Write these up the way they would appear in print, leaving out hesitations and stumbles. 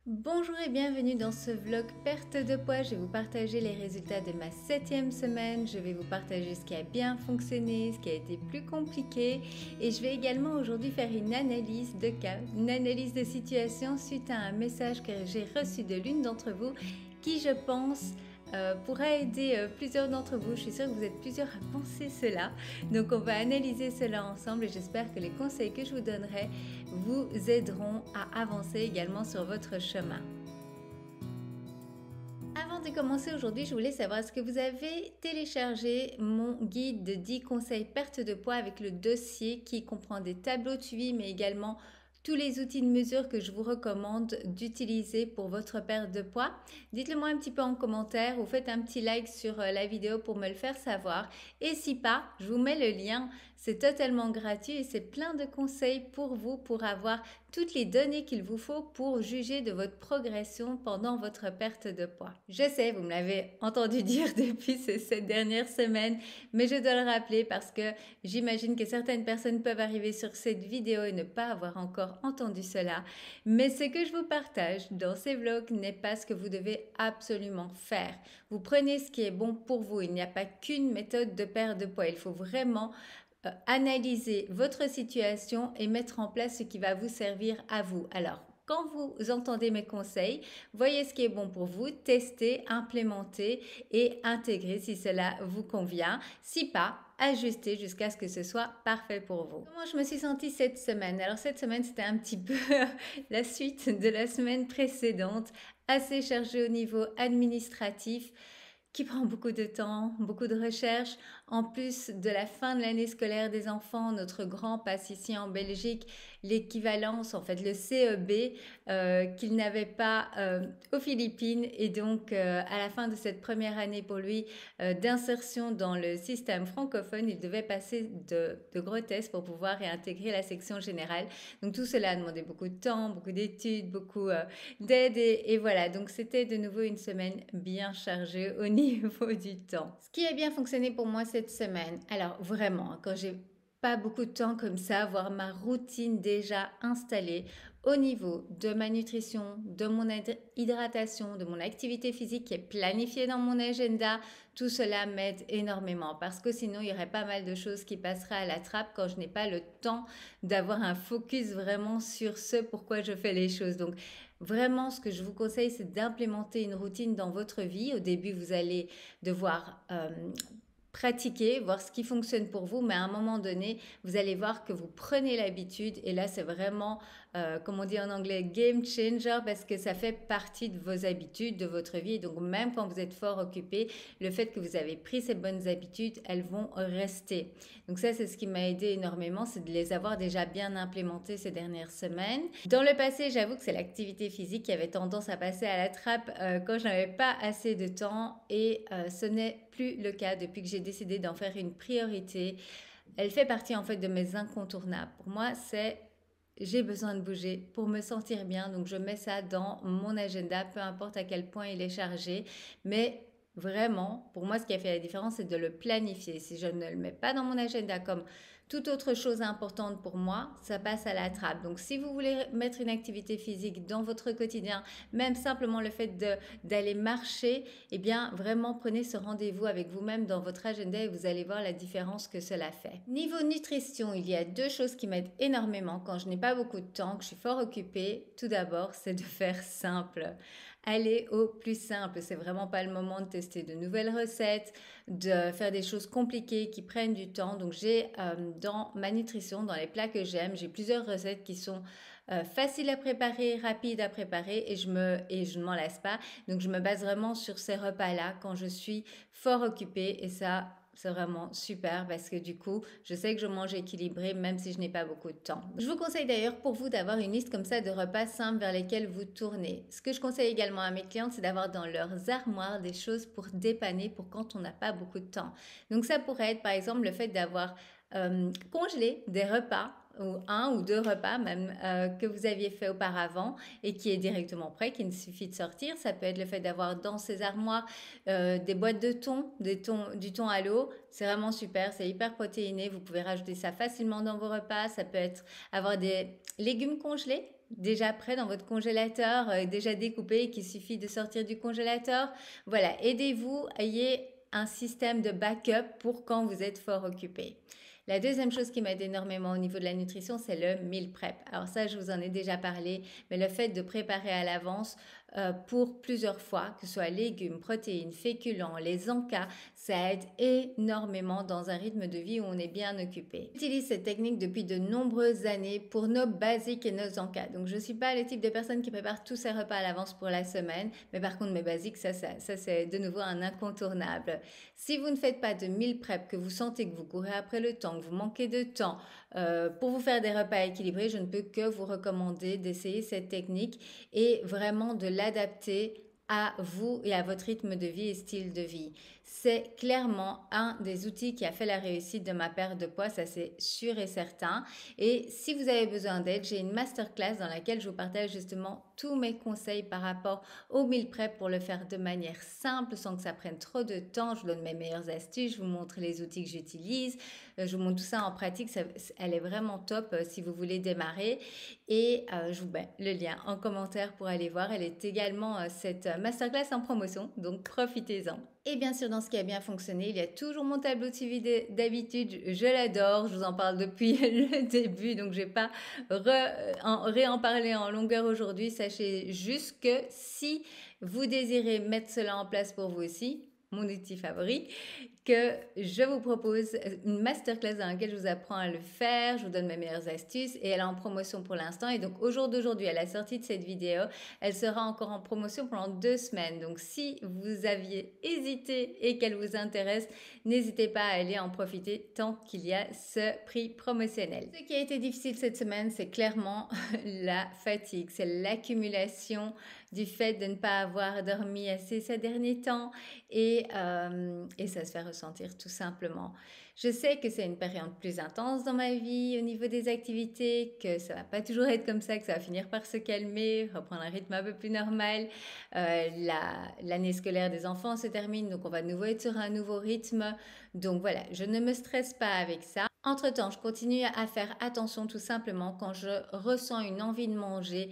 Bonjour et bienvenue dans ce vlog perte de poids. Je vais vous partager les résultats de ma 7e semaine. Je vais vous partager ce qui a bien fonctionné, ce qui a été plus compliqué. Et je vais également aujourd'hui faire une analyse de cas, une analyse de situation suite à un message que j'ai reçu de l'une d'entre vous qui, je pense, pourra aider plusieurs d'entre vous. Je suis sûre que vous êtes plusieurs à penser cela. Donc on va analyser cela ensemble et j'espère que les conseils que je vous donnerai vous aideront à avancer également sur votre chemin. Avant de commencer aujourd'hui, je voulais savoir est-ce que vous avez téléchargé mon guide de 10 conseils perte de poids avec le dossier qui comprend des tableaux de suivi mais également tous les outils de mesure que je vous recommande d'utiliser pour votre perte de poids. Dites-le moi un petit peu en commentaire ou faites un petit like sur la vidéo pour me le faire savoir. Et si pas, je vous mets le lien. C'est totalement gratuit et c'est plein de conseils pour vous pour avoir toutes les données qu'il vous faut pour juger de votre progression pendant votre perte de poids. Je sais, vous me l'avez entendu dire depuis ces 7 dernières semaines, mais je dois le rappeler parce que j'imagine que certaines personnes peuvent arriver sur cette vidéo et ne pas avoir encore entendu cela. Mais ce que je vous partage dans ces vlogs n'est pas ce que vous devez absolument faire. Vous prenez ce qui est bon pour vous. Il n'y a pas qu'une méthode de perte de poids. Il faut vraiment analyser votre situation et mettre en place ce qui va vous servir à vous. Alors, quand vous entendez mes conseils, voyez ce qui est bon pour vous, testez, implémentez et intégrez si cela vous convient. Si pas, ajustez jusqu'à ce que ce soit parfait pour vous. Comment je me suis sentie cette semaine? Alors cette semaine, c'était un petit peu la suite de la semaine précédente, assez chargée au niveau administratif, qui prend beaucoup de temps, beaucoup de recherches. En plus de la fin de l'année scolaire des enfants, notre grand passe ici en Belgique l'équivalence, en fait le CEB, qu'il n'avait pas aux Philippines. Et donc, à la fin de cette première année pour lui d'insertion dans le système francophone, il devait passer de gros tests pour pouvoir réintégrer la section générale. Donc, tout cela a demandé beaucoup de temps, beaucoup d'études, beaucoup d'aide. Et voilà, donc c'était de nouveau une semaine bien chargée au niveau du temps. Ce qui a bien fonctionné pour moi cette semaine, alors vraiment, quand j'ai pas beaucoup de temps comme ça, avoir ma routine déjà installée au niveau de ma nutrition, de mon hydratation, de mon activité physique qui est planifiée dans mon agenda, tout cela m'aide énormément parce que sinon il y aurait pas mal de choses qui passeraient à la trappe quand je n'ai pas le temps d'avoir un focus vraiment sur ce pourquoi je fais les choses. Donc vraiment, ce que je vous conseille, c'est d'implémenter une routine dans votre vie. Au début, vous allez devoir pratiquer, voir ce qui fonctionne pour vous, mais à un moment donné, vous allez voir que vous prenez l'habitude et là, c'est vraiment, comme on dit en anglais, game changer parce que ça fait partie de vos habitudes, de votre vie. Donc, même quand vous êtes fort occupé, le fait que vous avez pris ces bonnes habitudes, elles vont rester. Donc ça, c'est ce qui m'a aidé énormément, c'est de les avoir déjà bien implémentées ces dernières semaines. Dans le passé, j'avoue que c'est l'activité physique qui avait tendance à passer à la trappe quand je n'avais pas assez de temps et ce n'est plus le cas depuis que j'ai décidé d'en faire une priorité. Elle fait partie en fait de mes incontournables. Pour moi, c'est j'ai besoin de bouger pour me sentir bien. Donc je mets ça dans mon agenda, peu importe à quel point il est chargé. Mais vraiment, pour moi, ce qui a fait la différence, c'est de le planifier. Si je ne le mets pas dans mon agenda comme toute autre chose importante pour moi, ça passe à la trappe. Donc, si vous voulez mettre une activité physique dans votre quotidien, même simplement le fait d'aller marcher, eh bien, vraiment prenez ce rendez-vous avec vous-même dans votre agenda et vous allez voir la différence que cela fait. Niveau nutrition, il y a deux choses qui m'aident énormément quand je n'ai pas beaucoup de temps, que je suis fort occupée. Tout d'abord, c'est de faire simple. Aller au plus simple. C'est vraiment pas le moment de tester de nouvelles recettes, de faire des choses compliquées qui prennent du temps. Donc j'ai dans ma nutrition, dans les plats que j'aime, j'ai plusieurs recettes qui sont faciles à préparer, rapides à préparer et je ne m'en lasse pas. Donc je me base vraiment sur ces repas-là quand je suis fort occupée et ça c'est vraiment super parce que du coup, je sais que je mange équilibré même si je n'ai pas beaucoup de temps. Je vous conseille d'ailleurs pour vous d'avoir une liste comme ça de repas simples vers lesquels vous tournez. Ce que je conseille également à mes clientes, c'est d'avoir dans leurs armoires des choses pour dépanner pour quand on n'a pas beaucoup de temps. Donc ça pourrait être par exemple le fait d'avoir congelé des repas ou un ou deux repas même que vous aviez fait auparavant et qui est directement prêt, qu'il suffit de sortir. Ça peut être le fait d'avoir dans ces armoires des boîtes de thon, du thon à l'eau. C'est vraiment super, c'est hyper protéiné. Vous pouvez rajouter ça facilement dans vos repas. Ça peut être avoir des légumes congelés déjà prêt dans votre congélateur, déjà découpé, qu'il suffit de sortir du congélateur. Voilà, aidez-vous, ayez un système de backup pour quand vous êtes fort occupé. La deuxième chose qui m'aide énormément au niveau de la nutrition, c'est le meal prep. Alors ça, je vous en ai déjà parlé, mais le fait de préparer à l'avance pour plusieurs fois, que ce soit légumes, protéines, féculents, les encas, ça aide énormément dans un rythme de vie où on est bien occupé. J'utilise cette technique depuis de nombreuses années pour nos basiques et nos encas. Donc je ne suis pas le type de personne qui prépare tous ses repas à l'avance pour la semaine, mais par contre mes basiques, ça c'est de nouveau un incontournable. Si vous ne faites pas de meal prep, que vous sentez que vous courez après le temps, que vous manquez de temps pour vous faire des repas équilibrés, je ne peux que vous recommander d'essayer cette technique et vraiment de l'adapter à vous et à votre rythme de vie et style de vie. C'est clairement un des outils qui a fait la réussite de ma perte de poids, ça c'est sûr et certain. Et si vous avez besoin d'aide, j'ai une masterclass dans laquelle je vous partage justement tous mes conseils par rapport au meal prep pour le faire de manière simple sans que ça prenne trop de temps. Je vous donne mes meilleures astuces, je vous montre les outils que j'utilise, je vous montre tout ça en pratique, elle est vraiment top si vous voulez démarrer. Et je vous mets le lien en commentaire pour aller voir. Elle est également cette masterclass en promotion, donc profitez-en. Et bien sûr, dans ce qui a bien fonctionné, il y a toujours mon tableau de suivi d'habitude. Je l'adore, je vous en parle depuis le début, donc je ne vais pas réen parler en longueur aujourd'hui. Sachez juste que si vous désirez mettre cela en place pour vous aussi, mon outil favori, que je vous propose une masterclass dans laquelle je vous apprends à le faire, je vous donne mes meilleures astuces et elle est en promotion pour l'instant. Et donc au jour d'aujourd'hui, à la sortie de cette vidéo, elle sera encore en promotion pendant 2 semaines. Donc si vous aviez hésité et qu'elle vous intéresse, n'hésitez pas à aller en profiter tant qu'il y a ce prix promotionnel. Ce qui a été difficile cette semaine, c'est clairement la fatigue, c'est l'accumulation du fait de ne pas avoir dormi assez ces derniers temps et ça se fait ressentir tout simplement. Je sais que c'est une période plus intense dans ma vie au niveau des activités, que ça va pas toujours être comme ça, que ça va finir par se calmer, reprendre un rythme un peu plus normal. L'année scolaire des enfants se termine, donc on va de nouveau être sur un nouveau rythme. Donc voilà, je ne me stresse pas avec ça. Entre-temps, je continue à faire attention tout simplement quand je ressens une envie de manger.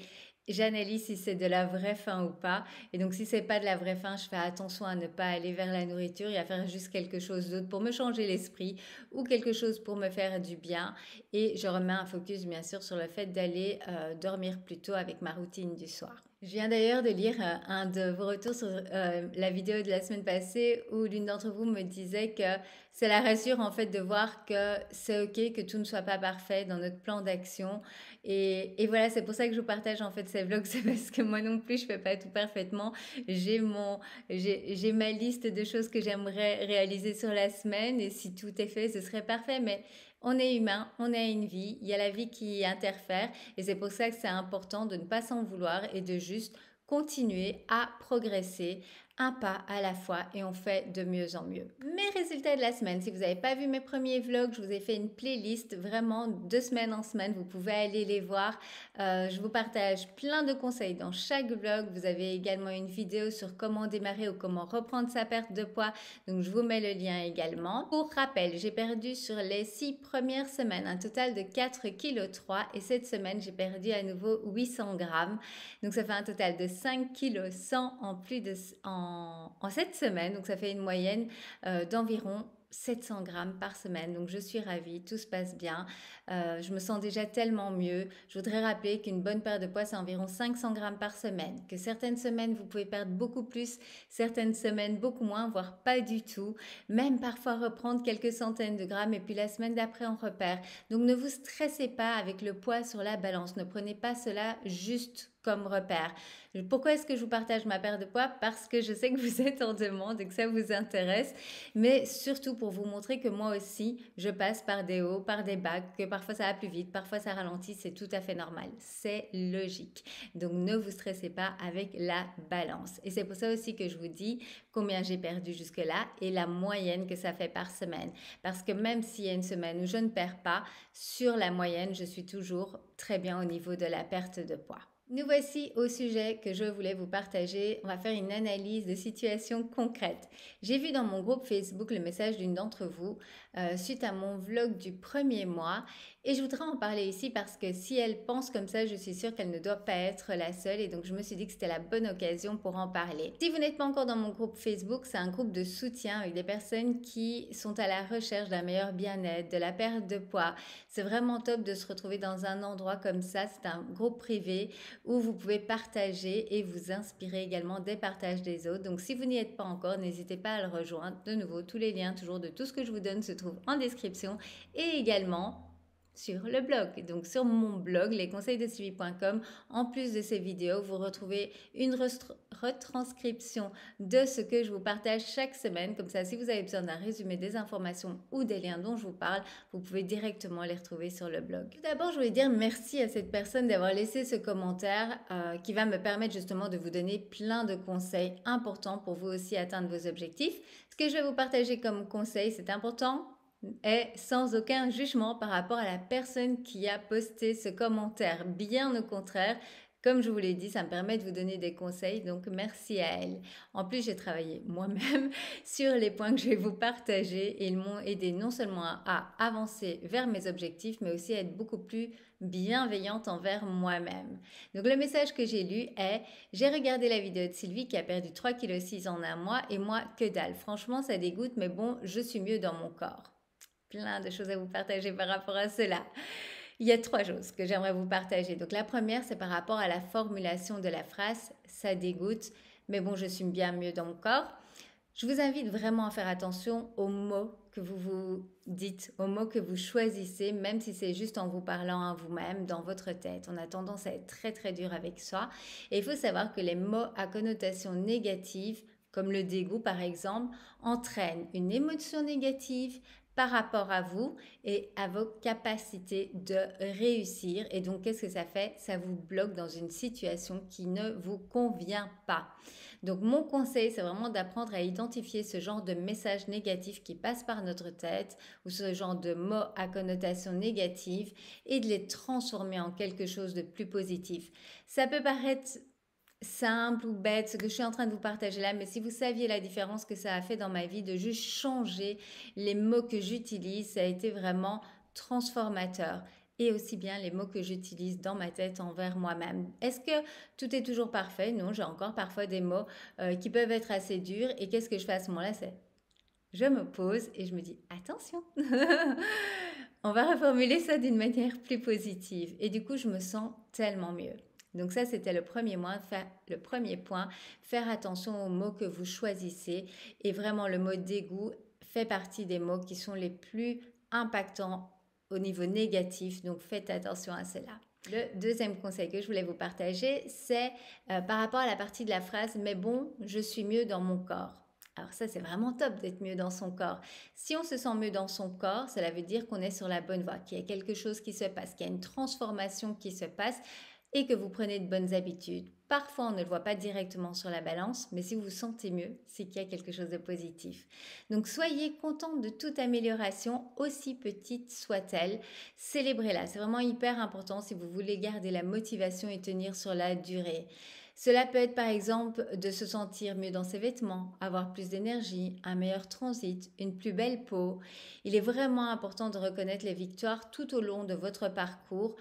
J'analyse si c'est de la vraie faim ou pas. Et donc, si c'est pas de la vraie faim, je fais attention à ne pas aller vers la nourriture et à faire juste quelque chose d'autre pour me changer l'esprit ou quelque chose pour me faire du bien. Et je remets un focus, bien sûr, sur le fait d'aller dormir plus tôt avec ma routine du soir. Je viens d'ailleurs de lire un de vos retours sur la vidéo de la semaine passée où l'une d'entre vous me disait que cela rassure en fait de voir que c'est ok que tout ne soit pas parfait dans notre plan d'action. Et voilà, c'est pour ça que je vous partage en fait ces vlogs, c'est parce que moi non plus je fais pas tout parfaitement. J'ai ma liste de choses que j'aimerais réaliser sur la semaine et si tout est fait, ce serait parfait. Mais on est humain, on a une vie, il y a la vie qui interfère et c'est pour ça que c'est important de ne pas s'en vouloir et de juste continuer à progresser un pas à la fois et on fait de mieux en mieux. Mes résultats de la semaine, si vous n'avez pas vu mes premiers vlogs, je vous ai fait une playlist vraiment de semaine en semaine, vous pouvez aller les voir. Je vous partage plein de conseils dans chaque vlog. Vous avez également une vidéo sur comment démarrer ou comment reprendre sa perte de poids, donc je vous mets le lien également. Pour rappel, j'ai perdu sur les 6 premières semaines un total de 4,3 kg et cette semaine j'ai perdu à nouveau 800 grammes, donc ça fait un total de 5,1 kg en plus en cette semaine, donc ça fait une moyenne d'environ 700 grammes par semaine. Donc je suis ravie, tout se passe bien, je me sens déjà tellement mieux. Je voudrais rappeler qu'une bonne perte de poids c'est environ 500 grammes par semaine, que certaines semaines vous pouvez perdre beaucoup plus, certaines semaines beaucoup moins, voire pas du tout, même parfois reprendre quelques centaines de grammes et puis la semaine d'après on repère. Donc ne vous stressez pas avec le poids sur la balance, ne prenez pas cela juste comme repère. Pourquoi est-ce que je vous partage ma perte de poids? Parce que je sais que vous êtes en demande et que ça vous intéresse, mais surtout pour vous montrer que moi aussi, je passe par des hauts, par des bas, que parfois ça va plus vite, parfois ça ralentit, c'est tout à fait normal, c'est logique. Donc ne vous stressez pas avec la balance. Et c'est pour ça aussi que je vous dis combien j'ai perdu jusque-là et la moyenne que ça fait par semaine. Parce que même s'il y a une semaine où je ne perds pas, sur la moyenne, je suis toujours très bien au niveau de la perte de poids. Nous voici au sujet que je voulais vous partager. On va faire une analyse de situation concrète. J'ai vu dans mon groupe Facebook le message d'une d'entre vous suite à mon vlog du premier mois Et je voudrais en parler ici parce que si elle pense comme ça, je suis sûre qu'elle ne doit pas être la seule. Et donc, je me suis dit que c'était la bonne occasion pour en parler. Si vous n'êtes pas encore dans mon groupe Facebook, c'est un groupe de soutien avec des personnes qui sont à la recherche d'un meilleur bien-être, de la perte de poids. C'est vraiment top de se retrouver dans un endroit comme ça. C'est un groupe privé où vous pouvez partager et vous inspirer également des partages des autres. Donc, si vous n'y êtes pas encore, n'hésitez pas à le rejoindre. De nouveau, tous les liens toujours de tout ce que je vous donne se trouvent en description et également sur le blog. Donc sur mon blog, lesconseilsdesylvie.com, en plus de ces vidéos, vous retrouvez une retranscription de ce que je vous partage chaque semaine. Comme ça, si vous avez besoin d'un résumé des informations ou des liens dont je vous parle, vous pouvez directement les retrouver sur le blog. Tout d'abord, je voulais dire merci à cette personne d'avoir laissé ce commentaire qui va me permettre justement de vous donner plein de conseils importants pour vous aussi atteindre vos objectifs. Ce que je vais vous partager comme conseil, c'est important, est sans aucun jugement par rapport à la personne qui a posté ce commentaire. Bien au contraire, comme je vous l'ai dit, ça me permet de vous donner des conseils, donc merci à elle. En plus, j'ai travaillé moi-même sur les points que je vais vous partager et ils m'ont aidé non seulement à avancer vers mes objectifs, mais aussi à être beaucoup plus bienveillante envers moi-même. Donc le message que j'ai lu est: j'ai regardé la vidéo de Sylvie qui a perdu 3,6 kg en un mois et moi, que dalle. Franchement, ça dégoûte, mais bon, je suis mieux dans mon corps. Plein de choses à vous partager par rapport à cela. Il y a 3 choses que j'aimerais vous partager. Donc la première, c'est par rapport à la formulation de la phrase « ça dégoûte, mais bon, je suis bien mieux dans mon corps ». Je vous invite vraiment à faire attention aux mots que vous vous dites, aux mots que vous choisissez, même si c'est juste en vous parlant à vous-même dans votre tête. On a tendance à être très très dur avec soi. Et il faut savoir que les mots à connotation négative, comme le dégoût par exemple, entraînent une émotion négative par rapport à vous et à vos capacités de réussir. Et donc, qu'est-ce que ça fait? Ça vous bloque dans une situation qui ne vous convient pas. Donc, mon conseil, c'est vraiment d'apprendre à identifier ce genre de messages négatifs qui passent par notre tête ou ce genre de mots à connotation négative et de les transformer en quelque chose de plus positif. Ça peut paraître simple ou bête, ce que je suis en train de vous partager là, mais si vous saviez la différence que ça a fait dans ma vie de juste changer les mots que j'utilise, ça a été vraiment transformateur. Et aussi bien les mots que j'utilise dans ma tête envers moi-même. Est-ce que tout est toujours parfait? Non, j'ai encore parfois des mots qui peuvent être assez durs. Et qu'est-ce que je fais à ce moment-là? C'est je me pose et je me dis attention, on va reformuler ça d'une manière plus positive. Et du coup, je me sens tellement mieux. Donc ça, c'était le premier point, faire attention aux mots que vous choisissez. Et vraiment, le mot dégoût fait partie des mots qui sont les plus impactants au niveau négatif. Donc faites attention à cela. Le deuxième conseil que je voulais vous partager, c'est par rapport à la partie de la phrase « mais bon, je suis mieux dans mon corps ». Alors ça, c'est vraiment top d'être mieux dans son corps. Si on se sent mieux dans son corps, cela veut dire qu'on est sur la bonne voie, qu'il y a quelque chose qui se passe, qu'il y a une transformation qui se passe et que vous prenez de bonnes habitudes. Parfois, on ne le voit pas directement sur la balance, mais si vous vous sentez mieux, c'est qu'il y a quelque chose de positif. Donc, soyez content de toute amélioration, aussi petite soit-elle. Célébrez-la. C'est vraiment hyper important si vous voulez garder la motivation et tenir sur la durée. Cela peut être par exemple de se sentir mieux dans ses vêtements, avoir plus d'énergie, un meilleur transit, une plus belle peau. Il est vraiment important de reconnaître les victoires tout au long de votre parcours,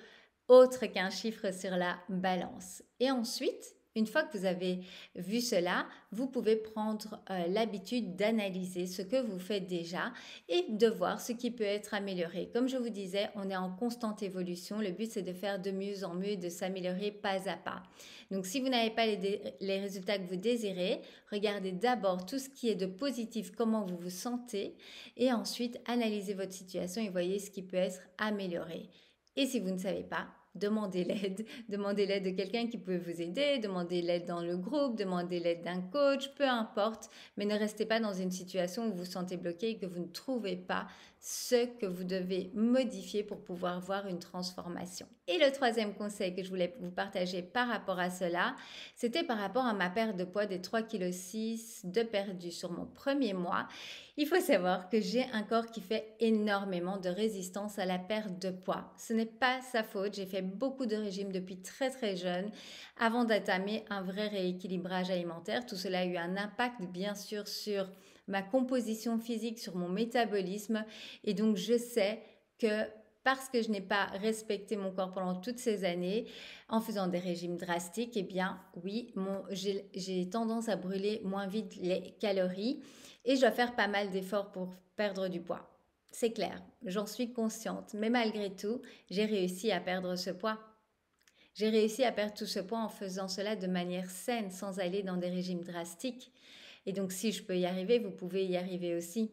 autre qu'un chiffre sur la balance. Et ensuite, une fois que vous avez vu cela, vous pouvez prendre l'habitude d'analyser ce que vous faites déjà et de voir ce qui peut être amélioré. Comme je vous disais, on est en constante évolution. Le but, c'est de faire de mieux en mieux et de s'améliorer pas à pas. Donc, si vous n'avez pas les résultats que vous désirez, regardez d'abord tout ce qui est de positif, comment vous vous sentez, et ensuite analysez votre situation et voyez ce qui peut être amélioré. Et si vous ne savez pas, demandez l'aide de quelqu'un qui peut vous aider, demandez l'aide dans le groupe, demandez l'aide d'un coach, peu importe, mais ne restez pas dans une situation où vous vous sentez bloqué et que vous ne trouvez pas ce que vous devez modifier pour pouvoir voir une transformation. Et le troisième conseil que je voulais vous partager par rapport à cela, c'était par rapport à ma perte de poids des 3,6 kg de perdu sur mon premier mois. Il faut savoir que j'ai un corps qui fait énormément de résistance à la perte de poids. Ce n'est pas sa faute, j'ai fait beaucoup de régimes depuis très très jeune avant d'entamer un vrai rééquilibrage alimentaire. Tout cela a eu un impact bien sûr sur ma composition physique, sur mon métabolisme et donc je sais que parce que je n'ai pas respecté mon corps pendant toutes ces années en faisant des régimes drastiques, eh bien oui, j'ai tendance à brûler moins vite les calories et je dois faire pas mal d'efforts pour perdre du poids. C'est clair, j'en suis consciente, mais malgré tout, j'ai réussi à perdre ce poids. J'ai réussi à perdre tout ce poids en faisant cela de manière saine, sans aller dans des régimes drastiques. Et donc si je peux y arriver, vous pouvez y arriver aussi.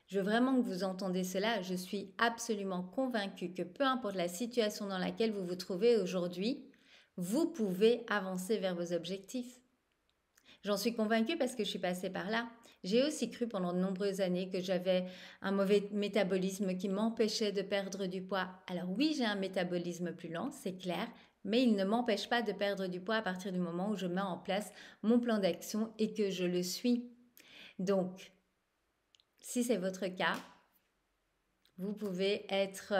Je veux vraiment que vous entendez cela. Je suis absolument convaincue que peu importe la situation dans laquelle vous vous trouvez aujourd'hui, vous pouvez avancer vers vos objectifs. J'en suis convaincue parce que je suis passée par là. J'ai aussi cru pendant de nombreuses années que j'avais un mauvais métabolisme qui m'empêchait de perdre du poids. Alors oui, j'ai un métabolisme plus lent, c'est clair, mais il ne m'empêche pas de perdre du poids à partir du moment où je mets en place mon plan d'action et que je le suis. Donc, si c'est votre cas, vous pouvez être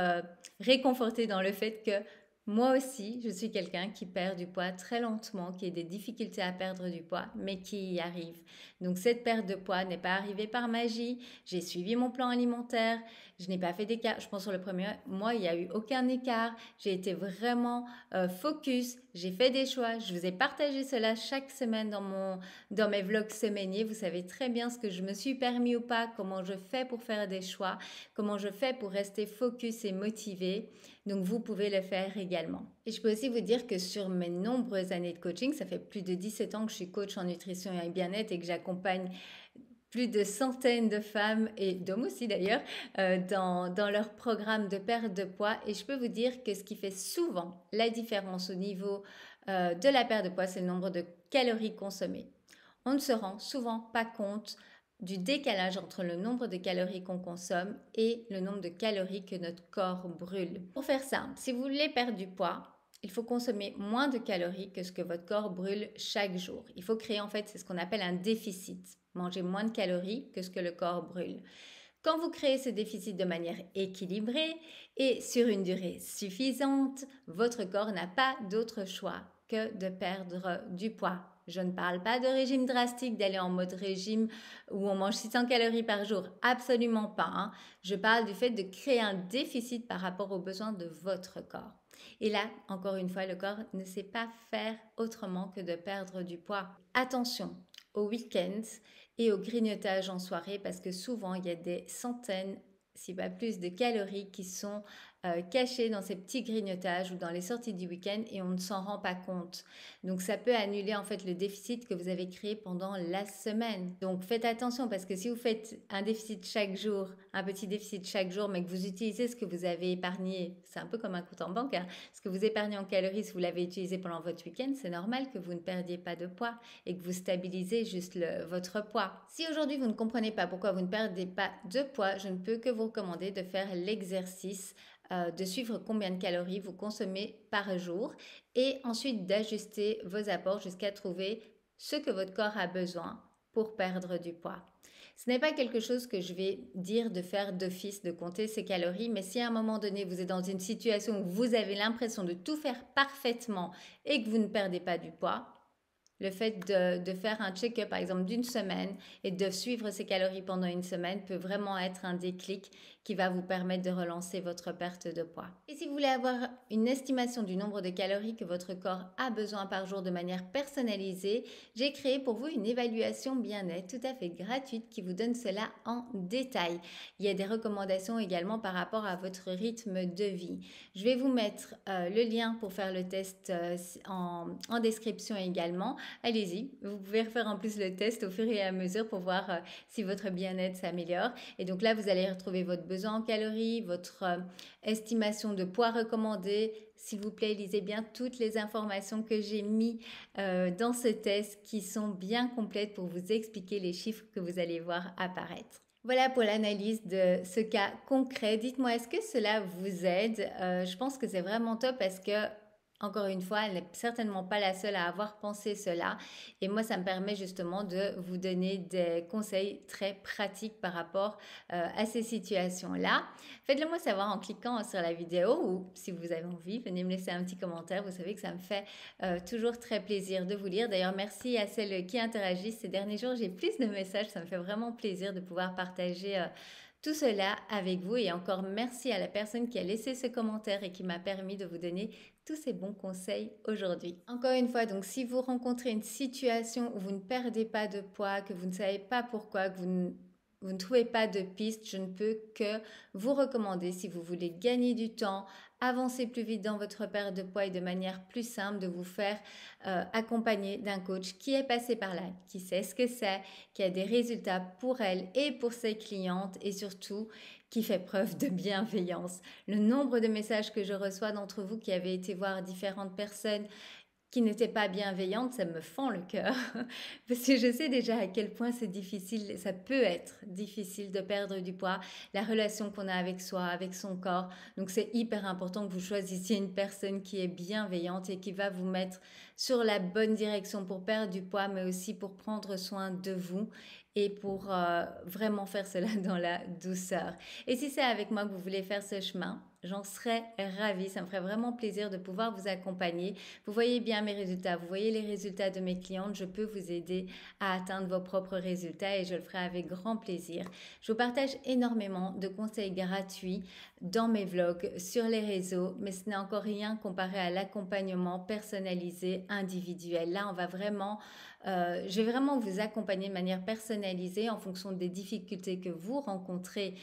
réconforté dans le fait que moi aussi, je suis quelqu'un qui perd du poids très lentement, qui a des difficultés à perdre du poids, mais qui y arrive. Donc cette perte de poids n'est pas arrivée par magie. J'ai suivi mon plan alimentaire, je n'ai pas fait d'écart. Je pense sur le premier mois, il n'y a eu aucun écart. J'ai été vraiment focus, j'ai fait des choix. Je vous ai partagé cela chaque semaine dans mes vlogs semainiers. Vous savez très bien ce que je me suis permis ou pas, comment je fais pour faire des choix, comment je fais pour rester focus et motivé. Donc, vous pouvez le faire également. Et je peux aussi vous dire que sur mes nombreuses années de coaching, ça fait plus de 17 ans que je suis coach en nutrition et bien-être et que j'accompagne plus de centaines de femmes et d'hommes aussi d'ailleurs dans leur programme de perte de poids. Et je peux vous dire que ce qui fait souvent la différence au niveau de la perte de poids, c'est le nombre de calories consommées. On ne se rend souvent pas compte du décalage entre le nombre de calories qu'on consomme et le nombre de calories que notre corps brûle. Pour faire simple, si vous voulez perdre du poids, il faut consommer moins de calories que ce que votre corps brûle chaque jour. Il faut créer en fait, c'est ce qu'on appelle un déficit. Manger moins de calories que ce que le corps brûle. Quand vous créez ce déficit de manière équilibrée et sur une durée suffisante, votre corps n'a pas d'autre choix que de perdre du poids. Je ne parle pas de régime drastique, d'aller en mode régime où on mange 600 calories par jour, absolument pas. Hein. Je parle du fait de créer un déficit par rapport aux besoins de votre corps. Et là, encore une fois, le corps ne sait pas faire autrement que de perdre du poids. Attention aux week-ends et au grignotage en soirée parce que souvent, il y a des centaines, si pas plus, de calories qui sont cachées dans ces petits grignotages ou dans les sorties du week-end et on ne s'en rend pas compte. Donc ça peut annuler en fait le déficit que vous avez créé pendant la semaine. Donc faites attention parce que si vous faites un déficit chaque jour, un petit déficit chaque jour, mais que vous utilisez ce que vous avez épargné, c'est un peu comme un compte en banque, hein, ce que vous épargnez en calories, si vous l'avez utilisé pendant votre week-end, c'est normal que vous ne perdiez pas de poids et que vous stabilisez juste votre poids. Si aujourd'hui vous ne comprenez pas pourquoi vous ne perdez pas de poids, je ne peux que vous recommander de faire l'exercice de suivre combien de calories vous consommez par jour et ensuite d'ajuster vos apports jusqu'à trouver ce que votre corps a besoin pour perdre du poids. Ce n'est pas quelque chose que je vais dire de faire d'office, de compter ses calories, mais si à un moment donné vous êtes dans une situation où vous avez l'impression de tout faire parfaitement et que vous ne perdez pas du poids, le fait de faire un check-up par exemple d'une semaine et de suivre ses calories pendant une semaine peut vraiment être un déclic qui va vous permettre de relancer votre perte de poids. Et si vous voulez avoir une estimation du nombre de calories que votre corps a besoin par jour de manière personnalisée, j'ai créé pour vous une évaluation bien-être tout à fait gratuite qui vous donne cela en détail. Il y a des recommandations également par rapport à votre rythme de vie. Je vais vous mettre le lien pour faire le test en description également. Allez-y, vous pouvez refaire en plus le test au fur et à mesure pour voir si votre bien-être s'améliore. Et donc là, vous allez retrouver votre besoin en calories, votre estimation de poids recommandé. S'il vous plaît, lisez bien toutes les informations que j'ai mis dans ce test qui sont bien complètes pour vous expliquer les chiffres que vous allez voir apparaître. Voilà pour l'analyse de ce cas concret. Dites-moi, est-ce que cela vous aide? Je pense que c'est vraiment top parce que encore une fois, elle n'est certainement pas la seule à avoir pensé cela. Et moi, ça me permet justement de vous donner des conseils très pratiques par rapport à ces situations-là. Faites-le moi savoir en cliquant sur la vidéo ou si vous avez envie, venez me laisser un petit commentaire. Vous savez que ça me fait toujours très plaisir de vous lire. D'ailleurs, merci à celles qui interagissent. Ces derniers jours, j'ai plus de messages. Ça me fait vraiment plaisir de pouvoir partager tout cela avec vous et encore merci à la personne qui a laissé ce commentaire et qui m'a permis de vous donner tous ces bons conseils aujourd'hui. Encore une fois, donc si vous rencontrez une situation où vous ne perdez pas de poids, que vous ne savez pas pourquoi, que vous ne trouvez pas de piste, je ne peux que vous recommander, si vous voulez gagner du temps, avancer plus vite dans votre perte de poids et de manière plus simple, de vous faire accompagner d'un coach qui est passé par là, qui sait ce que c'est, qui a des résultats pour elle et pour ses clientes et surtout qui fait preuve de bienveillance. Le nombre de messages que je reçois d'entre vous qui avez été voir différentes personnes qui n'étaient pas bienveillantes, ça me fend le cœur parce que je sais déjà à quel point c'est difficile, ça peut être difficile de perdre du poids, la relation qu'on a avec soi, avec son corps. Donc c'est hyper important que vous choisissiez une personne qui est bienveillante et qui va vous mettre sur la bonne direction pour perdre du poids, mais aussi pour prendre soin de vous et pour vraiment faire cela dans la douceur. Et si c'est avec moi que vous voulez faire ce chemin, j'en serais ravie. Ça me ferait vraiment plaisir de pouvoir vous accompagner. Vous voyez bien mes résultats, vous voyez les résultats de mes clientes. Je peux vous aider à atteindre vos propres résultats et je le ferai avec grand plaisir. Je vous partage énormément de conseils gratuits dans mes vlogs, sur les réseaux, mais ce n'est encore rien comparé à l'accompagnement personnalisé, individuel. Là, on va vraiment, je vais vraiment vous accompagner de manière personnalisée en fonction des difficultés que vous rencontrez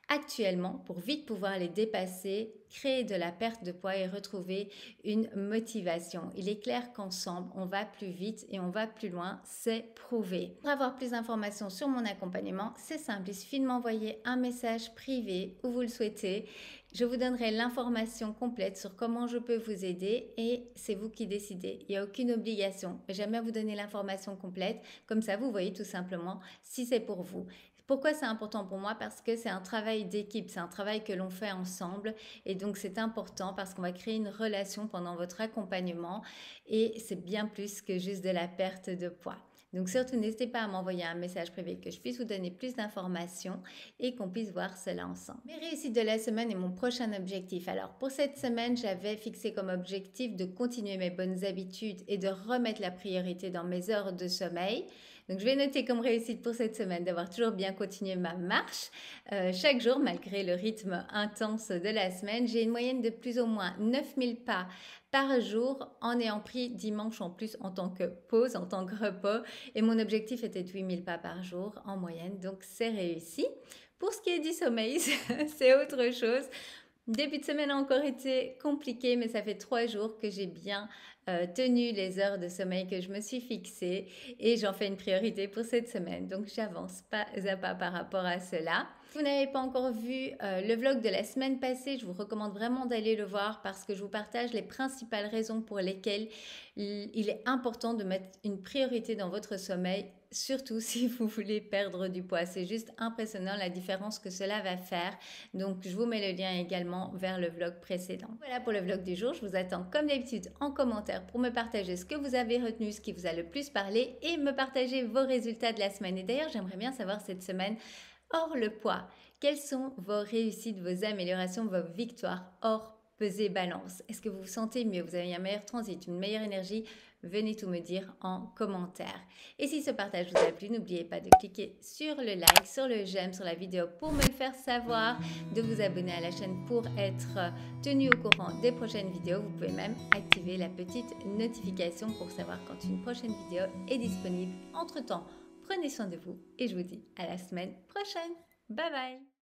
actuellement pour vite pouvoir les dépasser, créer de la perte de poids et retrouver une motivation. Il est clair qu'ensemble, on va plus vite et on va plus loin, c'est prouvé. Pour avoir plus d'informations sur mon accompagnement, c'est simple, il suffit de m'envoyer un message privé où vous le souhaitez. Je vous donnerai l'information complète sur comment je peux vous aider et c'est vous qui décidez. Il n'y a aucune obligation. J'aime bien vous donner l'information complète. Comme ça, vous voyez tout simplement si c'est pour vous. Pourquoi c'est important pour moi? Parce que c'est un travail d'équipe, c'est un travail que l'on fait ensemble et donc c'est important parce qu'on va créer une relation pendant votre accompagnement et c'est bien plus que juste de la perte de poids. Donc surtout, n'hésitez pas à m'envoyer un message privé que je puisse vous donner plus d'informations et qu'on puisse voir cela ensemble. Mes réussites de la semaine est mon prochain objectif. Alors pour cette semaine, j'avais fixé comme objectif de continuer mes bonnes habitudes et de remettre la priorité dans mes heures de sommeil. Donc je vais noter comme réussite pour cette semaine d'avoir toujours bien continué ma marche. Chaque jour, malgré le rythme intense de la semaine, j'ai une moyenne de plus ou moins 9000 pas par jour en ayant pris dimanche en plus en tant que pause, en tant que repos. Et mon objectif était de 8000 pas par jour en moyenne, donc c'est réussi. Pour ce qui est du sommeil, c'est autre chose. Début de semaine a encore été compliqué, mais ça fait 3 jours que j'ai bien tenu les heures de sommeil que je me suis fixées et j'en fais une priorité pour cette semaine. Donc j'avance pas à pas par rapport à cela. Si vous n'avez pas encore vu le vlog de la semaine passée, je vous recommande vraiment d'aller le voir parce que je vous partage les principales raisons pour lesquelles il est important de mettre une priorité dans votre sommeil, surtout si vous voulez perdre du poids. C'est juste impressionnant la différence que cela va faire. Donc, je vous mets le lien également vers le vlog précédent. Voilà pour le vlog du jour. Je vous attends comme d'habitude en commentaire pour me partager ce que vous avez retenu, ce qui vous a le plus parlé et me partager vos résultats de la semaine. Et d'ailleurs, j'aimerais bien savoir cette semaine, hors le poids, quelles sont vos réussites, vos améliorations, vos victoires hors pesée balance? Est-ce que vous vous sentez mieux? Vous avez un meilleur transit, une meilleure énergie? Venez tout me dire en commentaire. Et si ce partage vous a plu, n'oubliez pas de cliquer sur le like, sur le j'aime, sur la vidéo pour me le faire savoir, de vous abonner à la chaîne pour être tenu au courant des prochaines vidéos. Vous pouvez même activer la petite notification pour savoir quand une prochaine vidéo est disponible. Entre-temps, prenez soin de vous et je vous dis à la semaine prochaine. Bye bye!